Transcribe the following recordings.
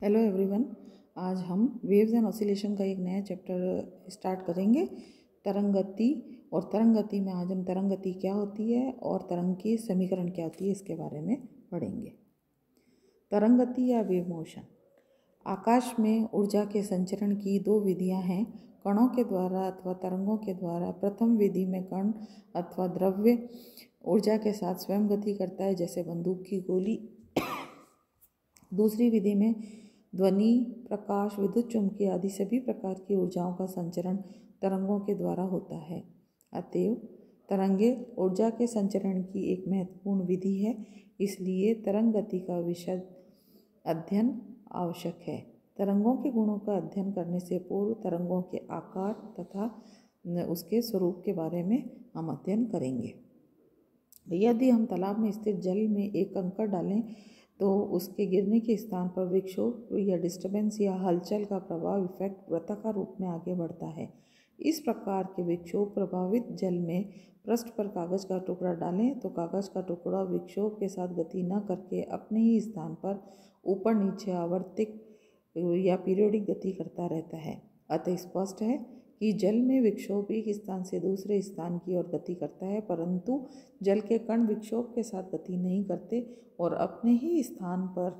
Hello everyone. आज हम waves and oscillation का एक नया चैप्टर स्टार्ट करेंगे, तरंग गति। और तरंग गति में आज हम तरंग गति क्या होती है और तरंग की समीकरण क्या होती है इसके बारे में पढ़ेंगे। तरंग गति या वेव मोशन। आकाश में ऊर्जा के संचरण की दो विधियां हैं, कणों के द्वारा अथवा तरंगों के द्वारा। प्रथम विधि में कण अथवा द्रव्य ऊर्जा के साथ स्वयं गति करता है, जैसे बंदूक की गोली। दूसरी विधि में ध्वनि, प्रकाश, विद्युत चुम्बकीय आदि सभी प्रकार की ऊर्जाओं का संचरण तरंगों के द्वारा होता है। अतएव तरंगे ऊर्जा के संचरण की एक महत्वपूर्ण विधि है, इसलिए तरंग गति का विशद अध्ययन आवश्यक है। तरंगों के गुणों का अध्ययन करने से पूर्व तरंगों के आकार तथा उसके स्वरूप के बारे में हम अध्ययन करेंगे। यदि हम तालाब में स्थित जल में एक कंकड़ डालें तो उसके गिरने के स्थान पर विक्षोभ या डिस्टर्बेंस या हलचल का प्रभाव इफेक्ट वृत्ताकार रूप में आगे बढ़ता है। इस प्रकार के विक्षोभ प्रभावित जल में पृष्ठ पर कागज का टुकड़ा डालें तो कागज का टुकड़ा विक्षोभ के साथ गति न करके अपने ही स्थान पर ऊपर नीचे आवर्तिक या पीरियोडिक गति करता रहता है। अतः स्पष्ट है कि जल में विक्षोभ एक स्थान से दूसरे स्थान की ओर गति करता है, परंतु जल के कण विक्षोभ के साथ गति नहीं करते और अपने ही स्थान पर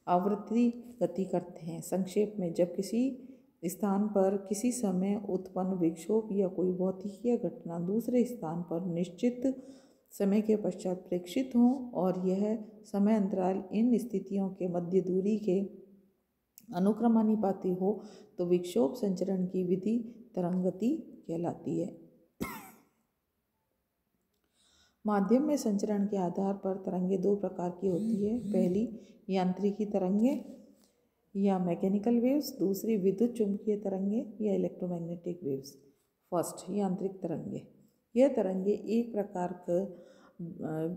आवर्ती गति करते हैं। संक्षेप में, जब किसी स्थान पर किसी समय उत्पन्न विक्षोभ या कोई भौतिकीय घटना दूसरे स्थान पर निश्चित समय के पश्चात प्रेक्षित हो और यह समय अंतराल इन स्थितियों के मध्य दूरी के अनुक्रमानुपाती हो तो विक्षोभ संचरण की विधि तरंग गति कहलाती है। माध्यम में संचरण के आधार पर तरंगें दो प्रकार की होती है। पहली यांत्रिकी तरंगें या मैकेनिकल वेव्स, दूसरी विद्युत चुम्बकीय तरंगें या इलेक्ट्रोमैग्नेटिक वेव्स। फर्स्ट, यांत्रिक तरंगें। यह तरंगें एक प्रकार का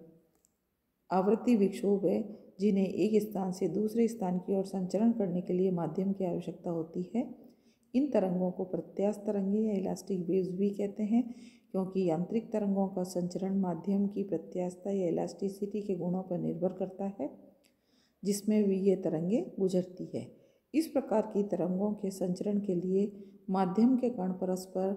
आवृत्ति विक्षोभ है जिन्हें एक स्थान से दूसरे स्थान की ओर संचरण करने के लिए माध्यम की आवश्यकता होती है। इन तरंगों को प्रत्यास्थ तरंगें या इलास्टिक वेव्स भी कहते हैं, क्योंकि यांत्रिक तरंगों का संचरण माध्यम की प्रत्यास्थता या इलास्टिसिटी के गुणों पर निर्भर करता है जिसमें भी ये तरंगें गुजरती है। इस प्रकार की तरंगों के संचरण के लिए माध्यम के कण परस्पर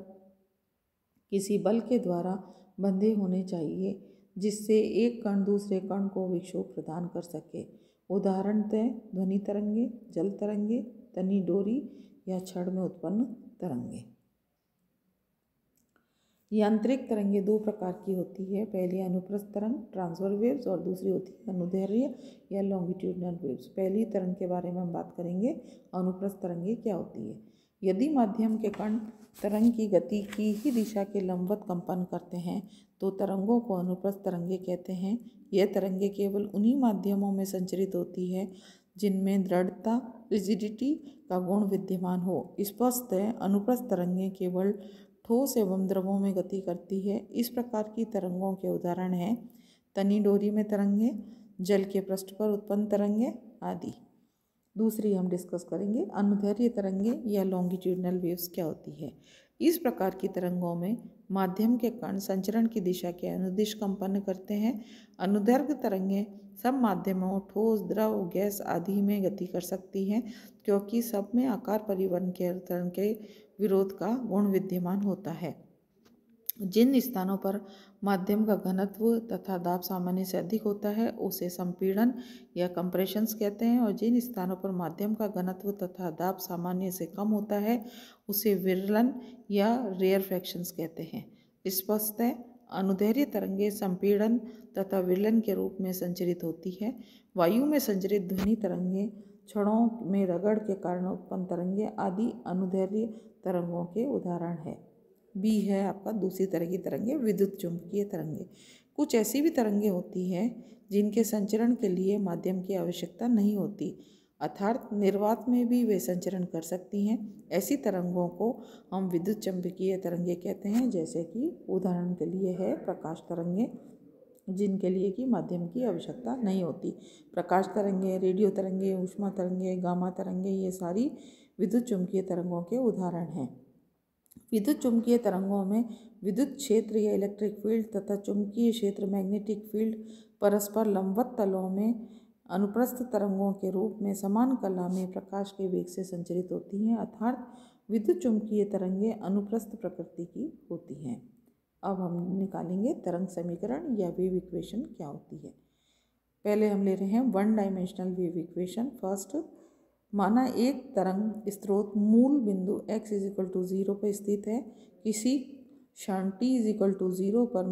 किसी बल के द्वारा बंधे होने चाहिए जिससे एक कण दूसरे कण को विक्षोभ प्रदान कर सके। उदाहरणतः ध्वनि तरंगें, जल तरंगें, तनी डोरी या छड़ में उत्पन्न तरंगें। यांत्रिक तरंगें दो प्रकार की होती है। पहली अनुप्रस्थ तरंग ट्रांसवर्स वेव्स और दूसरी होती है अनुदैर्ध्य या लॉन्गिट्यूडनल वेव्स। पहली तरंग के बारे में हम बात करेंगे, अनुप्रस्थ तरंगें क्या होती है। यदि माध्यम के कण तरंग की गति की ही दिशा के लंबवत कंपन करते हैं तो तरंगों को अनुप्रस्थ तरंगें कहते हैं। यह तरंगें केवल उन्हीं माध्यमों में संचरित होती है जिनमें दृढ़ता, रिजिडिटी का गुण विद्यमान हो। स्पष्ट है, अनुप्रस्थ तरंगें केवल ठोस एवं द्रवों में गति करती है। इस प्रकार की तरंगों के उदाहरण हैं तनी डोरी में तरंगें, जल के पृष्ठ पर उत्पन्न तरंगें आदि। दूसरी हम डिस्कस करेंगे अनुदैर्ध्य तरंगें या लॉन्गिट्यूडनल वेव्स क्या होती है। इस प्रकार की तरंगों में माध्यम के कण संचरण की दिशा के अनुदिश कंपन करते हैं। अनुदैर्घ्य तरंगें सब माध्यमों ठोस, द्रव, गैस आदि में गति कर सकती हैं, क्योंकि सब में आकार परिवहन के तरंग के विरोध का गुण विद्यमान होता है। जिन स्थानों पर माध्यम का घनत्व तथा दाब सामान्य से अधिक होता है उसे संपीड़न या कंप्रेशंस कहते हैं, और जिन स्थानों पर माध्यम का घनत्व तथा दाब सामान्य से कम होता है उसे विरलन या रेयरफैक्शंस कहते हैं। स्पष्ट है, अनुदैर्ध्य तरंगें संपीड़न तथा विरलन के रूप में संचरित होती है। वायु में संचरित ध्वनि तरंगें, छड़ों में रगड़ के कारण उत्पन्न तरंगें आदि अनुदैर्ध्य तरंगों के उदाहरण है। बी है आपका दूसरी तरह की तरंगें, विद्युत चुम्बकीय तरंगें। कुछ ऐसी भी तरंगें होती हैं जिनके संचरण के लिए माध्यम की आवश्यकता नहीं होती, अर्थात निर्वात में भी वे संचरण कर सकती हैं। ऐसी तरंगों को हम विद्युत चुम्बकीय तरंगें कहते हैं, जैसे कि उदाहरण के लिए है प्रकाश तरंगें, जिनके लिए कि माध्यम की आवश्यकता नहीं होती। प्रकाश तरंगें, रेडियो तरंगें, ऊष्मा तरंगें, गामा तरंगें, ये सारी विद्युत चुम्बकीय तरंगों के उदाहरण हैं। विद्युत चुम्बकीय तरंगों में विद्युत क्षेत्र या इलेक्ट्रिक फील्ड तथा चुम्बकीय क्षेत्र मैग्नेटिक फील्ड परस्पर लंबवत तलों में अनुप्रस्थ तरंगों के रूप में समान कला में प्रकाश के वेग से संचरित होती हैं, अर्थात विद्युत चुम्बकीय तरंगें अनुप्रस्थ प्रकृति की होती हैं। अब हम निकालेंगे तरंग समीकरण या वेव इक्वेशन क्या होती है। पहले हम ले रहे हैं one dimensional wave equation. First, माना एक तरंग स्रोत मूल बिंदु x = 0 पर स्थित है। किसी क्षण t = 0 पर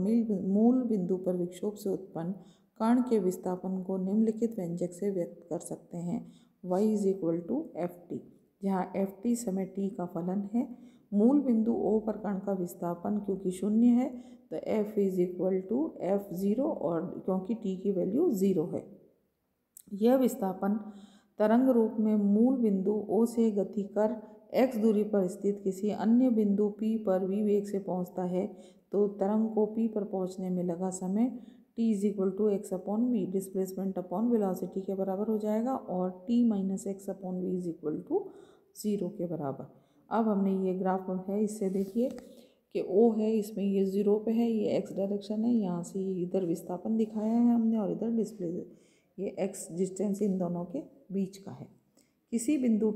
मूल बिंदु पर विक्षोभ से उत्पन्न कण के विस्थापन को निम्नलिखित व्यंजक से व्यक्त कर सकते हैं। y = ft, जहाँ ft समय t का फलन है। मूल बिंदु O पर कण का विस्थापन क्योंकि शून्य है तो f = f0 और क्योंकि t की वैल्यू 0 है। यह विस्थापन तरंग रूप में मूल बिंदु O से गति कर x दूरी पर स्थित किसी अन्य बिंदु P पर v वेग से पहुंचता है तो तरंग को P पर पहुंचने में लगा समय t = x/v displacement upon velocity के बराबर हो जाएगा और t - x/v = 0 के बराबर। अब हमने ये ग्राफ है, इससे देखिए कि O है, इसमें ये 0 पे है, ये x डायरेक्शन है, यहाँ से इधर विस्थापन दिखाया है हमने और इधर डिस्प्ले, ये x डिस्टेंस इन दोनों के बीच का है। किसी बिंदु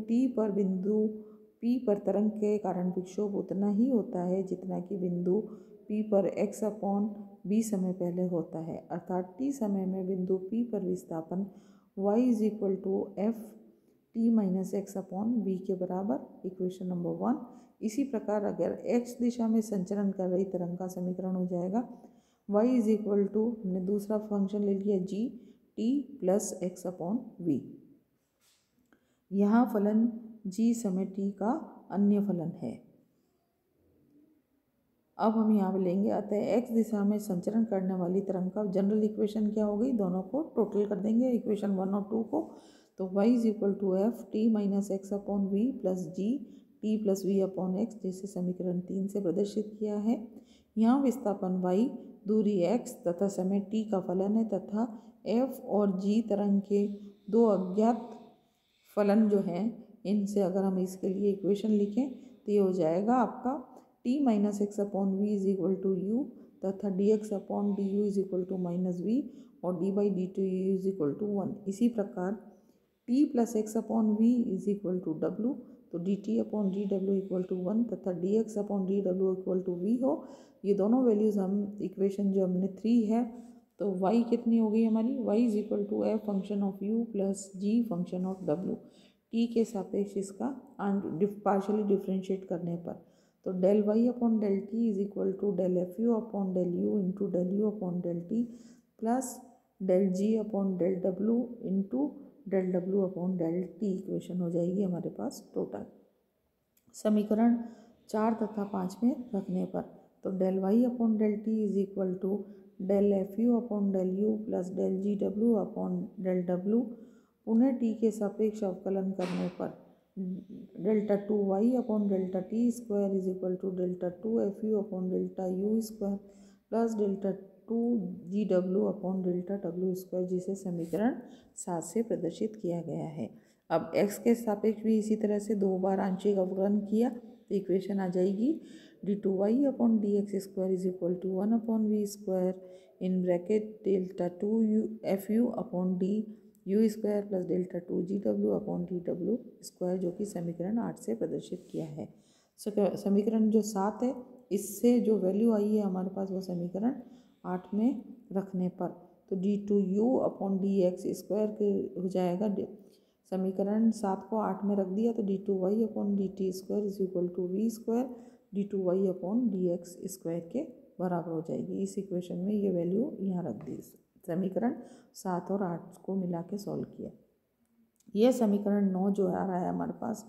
P पर तरंग के कारण विक्षोभ उतना ही होता है जितना कि बिंदु P पर x/b समय पहले होता है, अर्थात t समय में बिंदु P पर विस्थापन y = f t - x/v के बराबर। Equation number 1। इसी प्रकार अगर x दिशा में संचरण कर रही तरंग का समीकरण हो जाएगा y = हमने दूसरा फंक्शन ले लिया g t + x/v। यहाँ फलन g समय t का अन्य फलन है। अब हम यहाँ पे लेंगे, अतः x दिशा में संचरण करने वाली तरंग का जनरल इक्वेशन क्या हो गई, दोनों को टोटल कर देंगे इक्वेशन 1 और 2 को। तो y = f t - x/v + g t + v/x, जिसे समीकरण 3 से प्रदर्शित किया है। यहाँ विस्थापन y, दूरी x तथा समय t का फलन है तथा f और g तरंग के दो अज्ञात फलन जो हैं, इनसे अगर हम इसके लिए इक्वेशन लिखें तो ये हो जाएगा आपका t - x/v = u तथा dx/du = -v और d/dt = 1। इसी प्रकार t + x/v = w, तो dt/dw = 1 तथा dx/dw = v हो। ये दोनों वैल्यूज़ हम इक्वेशन जो हमने 3 है, तो y कितनी हो गई हमारी, y = f function of u + g function of w। t के सापेक्ष इसका पार्शली डिफ्रेंशिएट करने पर तो del y/del t = del fu/del u × del u/del t plus del g/del w × del w/del t equation हो जाएगी हमारे पास टोटल। समीकरण 4 तथा 5 में रखने पर तो del y/del t = del fu/del u plus del gw/del w, पुनः t के सापेक्ष अवकलन करने पर डेल्टा 2y/डेल्टा t स्क्वायर = डेल्टा 2fu/डेल्टा u स्क्वायर प्लस डेल्टा 2gw/डेल्टा w स्क्वायर, जिसे समीकरण 7 से प्रदर्शित किया गया है। अब x के सापेक्ष भी इसी तरह से 2 बार आंशिक अवकलन किया तो इक्वेशन आ जाएगी d2y/dx² = 1/v square in bracket delta 2fu/d u square plus delta 2gw/dw square, जो कि समीकरण 8 से प्रदर्शित किया है। समीकरण जो 7 है, इससे जो वैल्यू आई है हमारे पास वो समीकरण 8 में रखने पर तो d2u/dx² के हो जाएगा। समीकरण 7 को 8 में रख दिया तो d2y/dt² = v स्क्वायर d2y/dx² के बराबर हो जाएगी। इस इक्वेशन में ये वैल्यू यहाँ रख दी, समीकरण 7 और 8 को मिला के सॉल्व किया। यह समीकरण 9 जो आ रहा है हमारे पास,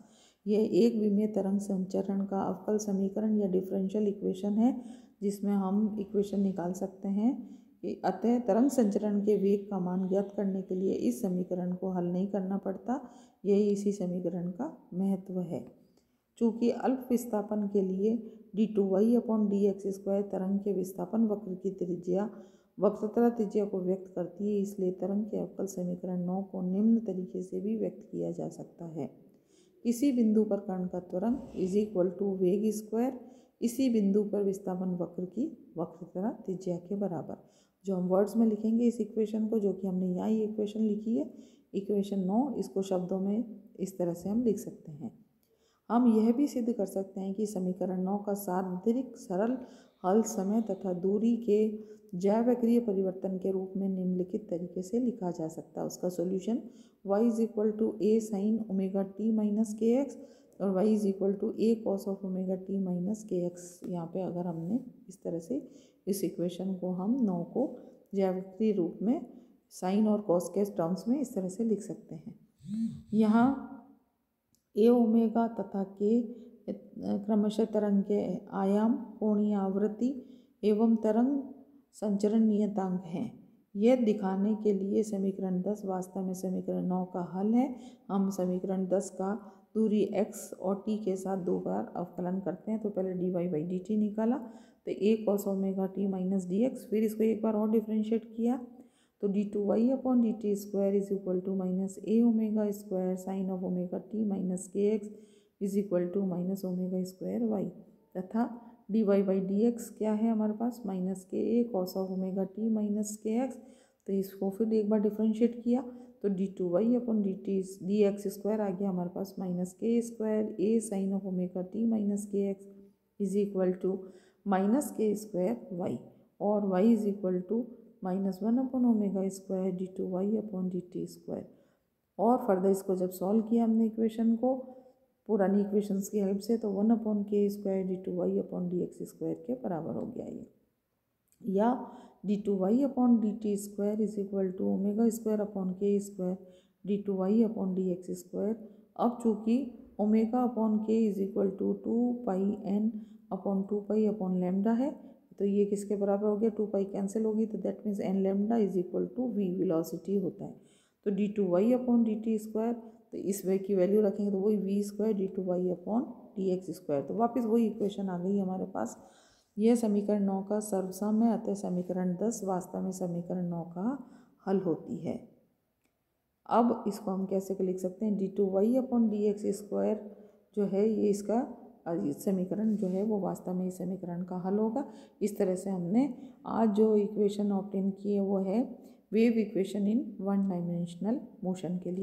यह एक विमीय तरंग संचरण का अवकल समीकरण या डिफरेंशियल इक्वेशन है, जिसमें हम इक्वेशन निकाल सकते हैं कि अतः तरंग संचरण के वेग का मान ज्ञात करने के लिए इस समीकरण को हल नहीं करना पड़ता। यही इसी समीकरण का महत्व है। चूँकि अल्प विस्थापन के लिए d2y/dx² तरंग के विस्थापन वक्र की त्रिज्या वक्रता त्रिज्या को व्यक्त करती है, इसलिए तरंग के अवकल समीकरण 9 को निम्न तरीके से भी व्यक्त किया जा सकता है। किसी बिंदु पर कण का त्वरण = वेग स्क्वायर इसी बिंदु पर विस्थापन वक्र की वक्रता त्रिज्या के बराबर। जो हम वर्ड्स में लिखेंगे इस इक्वेशन को, जो कि हमने यहाँ ये इक्वेशन लिखी है, इक्वेशन 9, इसको शब्दों में इस तरह से हम लिख सकते हैं। हम यह भी सिद्ध कर सकते हैं कि समीकरण 9 का सार्वत्रिक सरल हल समय तथा दूरी के जैवक्रिय परिवर्तन के रूप में निम्नलिखित तरीके से लिखा जा सकता है। उसका solution y = a sin omega t minus k x और y = a cos of omega t minus k x. यहाँ पे अगर हमने इस तरह से इस इक्वेशन को हम 9 को जैवक्रिय रूप में साइन और कॉस के टर्म्स में इस तरह से लिख सकते हैं। यहाँ ए ओमेगा तथा के क्रमशः तरंग के आयाम, कोणीय आवृत्ति एवं तरंग संचरण नियतांक हैं। यह दिखाने के लिए समीकरण 10 वास्तव में समीकरण 9 का हल है। हम समीकरण 10 का दूरी x और t के साथ 2 बार अवकलन करते हैं। तो पहले dy/dt निकाला तो a cos omega t minus dx, फिर इसको एक बार और डिफ्रेंशिएट किया तो d2y/dt square is equal to minus a omega square sine of omega t minus k x is equal to minus omega square y, तथा dy/dx क्या है हमारे पास, minus k a cos of omega t minus k x. तो इसको फिर एक बार differentiate किया तो d2y/dt dx स्क्वायर आ गया हमारे पास minus k square a sine of omega t minus k x is equal to minus k square y, और y इज इक्वल टू -1/ओमेगा स्क्वायर d2y/dt स्क्वायर। और फर्दर इसको जब सॉल्व किया हमने इक्वेशन को पुरानी इक्वेशंस की हेल्प से, तो 1/k स्क्वायर d2y/dx स्क्वायर के बराबर हो गया ये, या d2y/dt square is equal to omega square upon k square d2y/dx square. अब चूँकि omega upon k is equal to 2πn/2π/λ है, तो ये किसके बराबर हो गया, 2π कैंसिल होगी तो that means n lambda is equal to v velocity होता है। तो d2y/dt स्क्वायर, तो इस वे की वैल्यू रखेंगे तो वही v स्क्वायर d2y/dx स्क्वायर। तो वापस वही इक्वेशन आ गई हमारे पास। यह समीकरण 9 का सर्वसम है, अतः समीकरण 10 वास्तव में समीकरण 9 का हल होती है। अब इसको हम कैसे लिख सकते हैं, d2y/dx स्क्वायर जो है ये इसका समीकरण जो है वो वास्तव में इस समीकरण का हल होगा। इस तरह से हमने आज जो इक्वेशन ऑब्टेन की है वो है wave equation in 1 dimensional motion के लिए।